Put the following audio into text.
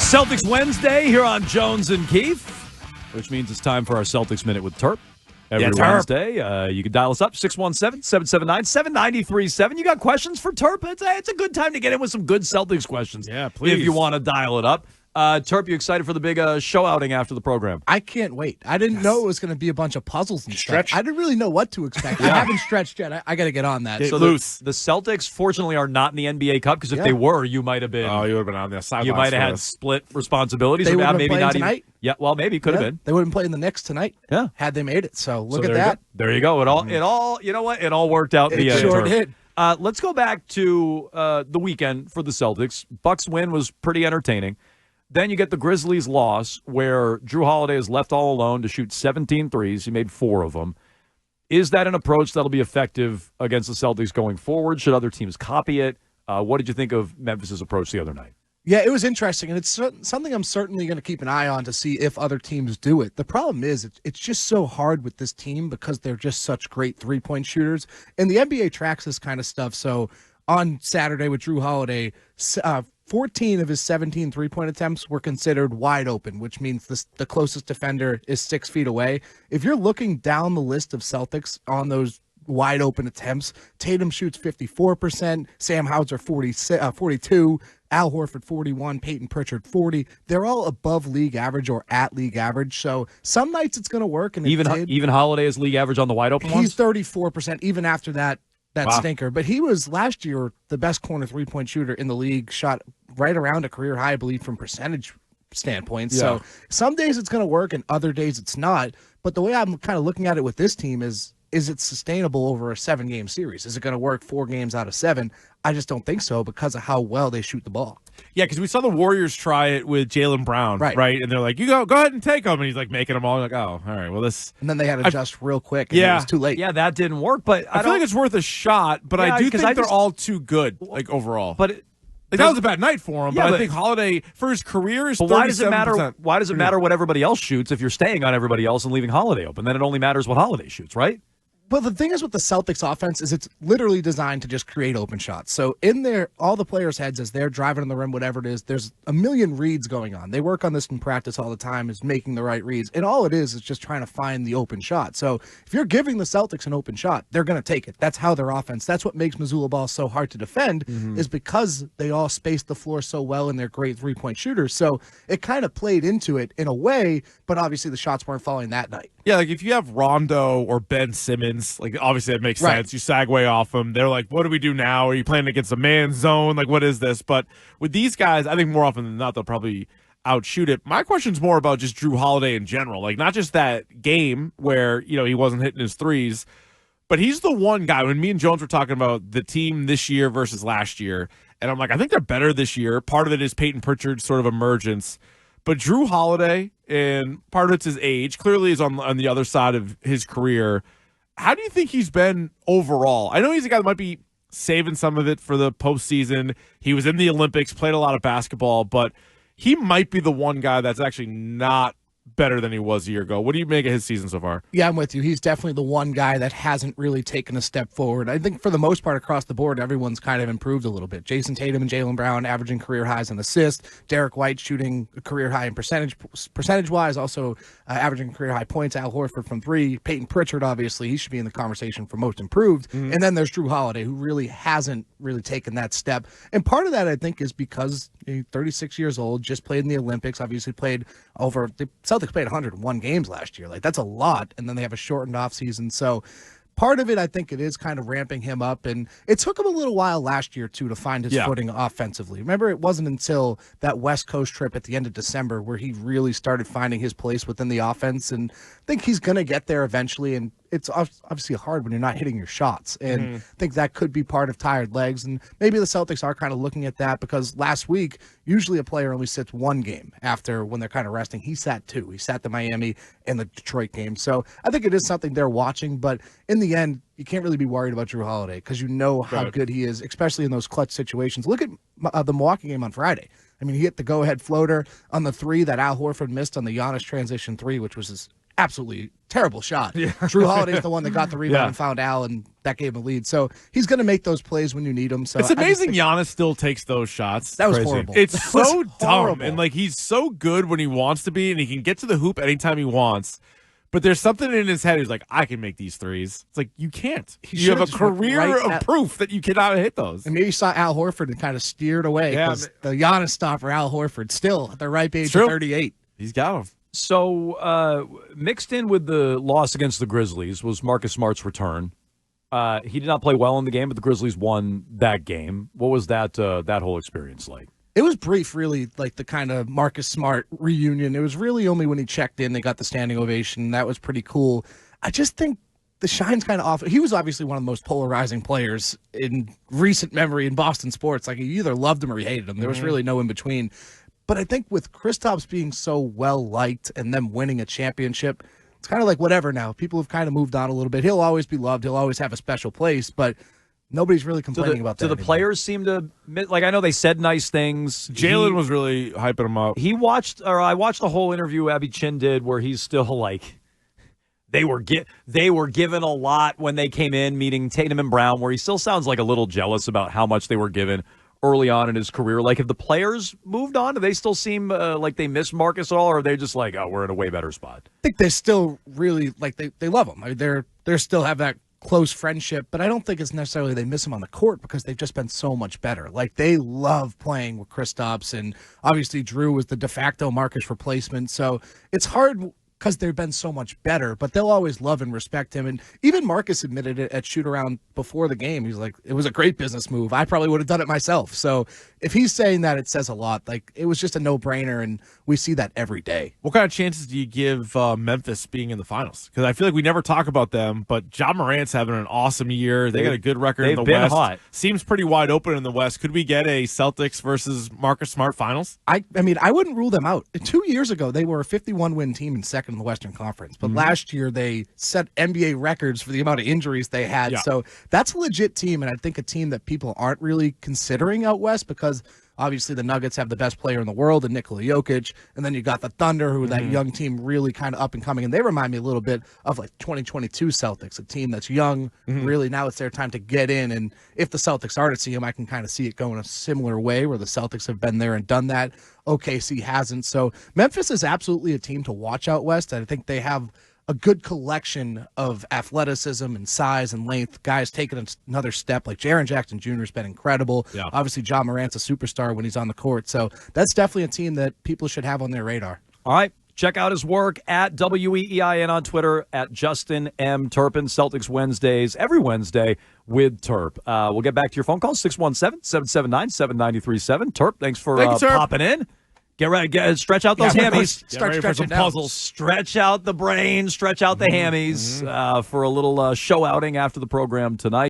Celtics Wednesday here on Jones and Keefe, which means it's time for our Celtics Minute with Turp. Every Wednesday, you can dial us up, 617-779-7937. You got questions for Turp? It's a good time to get in with some good Celtics questions. Yeah, please. If you want to dial it up. Turp, you excited for the big show outing after the program? I can't wait. I didn't know it was going to be a bunch of puzzles and Stretch. stuff. I didn't really know what to expect. I haven't stretched yet. I got to get on that. Get So loose. The Celtics, fortunately, are not in the NBA Cup because if they were, you might have been. Oh, you would have been on the sidelines. You might have for had this. split responsibilities. They or would have been maybe playing not tonight. Even, yeah, well, maybe could have been. They wouldn't play in the Knicks tonight. Yeah. Had they made it. So look So at there you that. go. There you go. It all. You know what? It all worked out in the It end. sure Turp. did. Let's go back to the weekend for the Celtics. Bucks win was pretty entertaining. Then you get the Grizzlies loss where Jrue Holiday is left all alone to shoot 17 threes. He made 4 of them. Is that an approach that'll be effective against the Celtics going forward? Should other teams copy it? What did you think of Memphis' approach the other night? Yeah, it was interesting, and it's something I'm certainly going to keep an eye on to see if other teams do it. The problem is it's just so hard with this team because they're just such great three-point shooters, and the NBA tracks this kind of stuff. So on Saturday with Jrue Holiday, 14 of his 17 three-point attempts were considered wide open, which means the closest defender is 6 feet away. If you're looking down the list of Celtics on those wide open attempts, Tatum shoots 54%, Sam Hauser 42%, Al Horford 41%, Peyton Pritchard 40%. They're all above league average or at league average. So some nights it's going to work. And even Holiday is league average on the wide open ones? He's 34%, even after that stinker. But he was last year the best corner three-point shooter in the league, shot right around a career high, I believe, from percentage standpoint. Yeah. So some days it's going to work and other days it's not. But the way I'm kind of looking at it with this team is it sustainable over a 7-game series? Is it going to work 4 games out of 7? I just don't think so because of how well they shoot the ball. Yeah, because we saw the Warriors try it with Jaylen Brown, right? And they're like, "You go ahead and take him," and he's like making them all. Like, oh, all right, well this. And then they had to adjust real quick. And it was too late. Yeah, that didn't work. But I feel like it's worth a shot. But I do think they're all too good, like overall. But that was a bad night for him. Yeah, but I think Holiday for his career is 37%. Why does it matter? Why does it matter what everybody else shoots if you're staying on everybody else and leaving Holiday open? Then it only matters what Holiday shoots, right? But the thing is with the Celtics offense is it's literally designed to just create open shots. So in there, all the players' heads as they're driving on the rim, whatever it is, there's a million reads going on. They work on this in practice all the time, is making the right reads. And all it is just trying to find the open shot. So if you're giving the Celtics an open shot, they're going to take it. That's how their offense, that's what makes Missoula ball so hard to defend, is because they all space the floor so well and they're great three-point shooters. So it kind of played into it in a way, but obviously the shots weren't falling that night. Yeah, like if you have Rondo or Ben Simmons, like obviously that makes sense. You sag way off them. They're like, what do we do now? Are you playing against a man zone? Like, what is this? But with these guys, I think more often than not, they'll probably outshoot it. My question's more about just Jrue Holiday in general. Like, not just that game where, he wasn't hitting his threes, but he's the one guy. When me and Jones were talking about the team this year versus last year, and I'm like, I think they're better this year. Part of it is Peyton Pritchard's sort of emergence. But Jrue Holiday, and part of it's his age, clearly is on the other side of his career. How do you think he's been overall? I know he's a guy that might be saving some of it for the postseason. He was in the Olympics, played a lot of basketball, but he might be the one guy that's actually not better than he was a year ago. What do you make of his season so far? Yeah, I'm with you. He's definitely the one guy that hasn't really taken a step forward. I think for the most part across the board, everyone's kind of improved a little bit. Jason Tatum and Jaylen Brown averaging career highs in assists. Derek White shooting a career high in percentage-wise, also averaging career high points. Al Horford from 3. Peyton Pritchard, obviously, he should be in the conversation for most improved. And then there's Jrue Holiday, who really hasn't really taken that step. And part of that, I think, is because he's 36 years old, just played in the Olympics, obviously played over the Celtics played 101 games last year. Like, that's a lot. And then they have a shortened offseason. So part of it, I think it is kind of ramping him up. And it took him a little while last year, too, to find his footing offensively. Remember, it wasn't until that West Coast trip at the end of December where he really started finding his place within the offense. And I think he's going to get there eventually. And it's obviously hard when you're not hitting your shots. And I think that could be part of tired legs. And maybe the Celtics are kind of looking at that because last week, usually a player only sits 1 game after when they're kind of resting. He sat 2. He sat the Miami and the Detroit game. So I think it is something they're watching. But in the end, you can't really be worried about Jrue Holiday because you know how good he is, especially in those clutch situations. Look at the Milwaukee game on Friday. I mean, he hit the go-ahead floater on the 3 that Al Horford missed on the Giannis transition 3, which was his absolutely terrible shot. Jrue Holiday's the one that got the rebound and found Al, and that gave him a lead. So he's going to make those plays when you need him. So it's amazing Giannis still takes those shots. That was horrible. It's so dumb. And like he's so good when he wants to be, and he can get to the hoop anytime he wants. But there's something in his head. He's like, I can make these threes. It's like, you can't. You have a career of proof that you cannot hit those. And maybe you saw Al Horford and kind of steered away because the Giannis stopper, Al Horford, still at the ripe age of 38. He's got him. So mixed in with the loss against the Grizzlies was Marcus Smart's return. He did not play well in the game, but the Grizzlies won that game. What was that whole experience like? It was brief, really, like the kind of Marcus Smart reunion. It was really only when he checked in, they got the standing ovation. That was pretty cool. I just think the shine's kind of off. He was obviously one of the most polarizing players in recent memory in Boston sports. Like, you either loved him or you hated him. There was really no in between. But I think with Kristaps being so well-liked and them winning a championship, it's kind of like whatever now. People have kind of moved on a little bit. He'll always be loved. He'll always have a special place, but nobody's really complaining about that. Do the players seem to, like, I know they said nice things. Jalen was really hyping him up. I watched the whole interview Abby Chin did where he's still like, they were given a lot when they came in, meeting Tatum and Brown, where he still sounds like a little jealous about how much they were given early on in his career. Like, if the players moved on, do they still seem like they miss Marcus at all, or are they just like, oh, we're in a way better spot? I think they still really, like, they love him. I mean, they're still have that close friendship, but I don't think it's necessarily they miss him on the court because they've just been so much better. Like, they love playing with Kristaps, and obviously Jrue was the de facto Marcus replacement, so it's hard because they've been so much better, but they'll always love and respect him. And even Marcus admitted it at shoot-around before the game. He's like, it was a great business move. I probably would have done it myself. So if he's saying that, it says a lot. Like, it was just a no-brainer, and we see that every day. What kind of chances do you give Memphis being in the finals? Because I feel like we never talk about them, but Ja Morant's having an awesome year. They got a good record in the West. They've been hot. Seems pretty wide open in the West. Could we get a Celtics versus Marcus Smart finals? I mean, I wouldn't rule them out. 2 years ago, they were a 51-win team and second in the Western Conference. But last year, they set NBA records for the amount of injuries they had. Yeah. So that's a legit team, and I think a team that people aren't really considering out West because obviously the Nuggets have the best player in the world in Nikola Jokic, and then you got the Thunder, who are that young team really kind of up and coming, and they remind me a little bit of like 2022 Celtics, a team that's young. Really, now it's their time to get in, and if the Celtics are to see them, I can kind of see it going a similar way where the Celtics have been there and done that. OKC hasn't. So Memphis is absolutely a team to watch out West. I think they have a good collection of athleticism and size and length. Guys taking another step, like Jaren Jackson Jr. has been incredible. Yeah. Obviously, Ja Morant's a superstar when he's on the court. So that's definitely a team that people should have on their radar. All right. Check out his work at WEEIN on Twitter, at Justin M. Turpin. Celtics Wednesdays, every Wednesday with Turp. We'll get back to your phone calls, 617-779-7937. Turp, thanks for popping in. Get ready, stretch out those hammies. Start stretching some puzzles. Stretch out the brain, stretch out the hammies for a little show outing after the program tonight.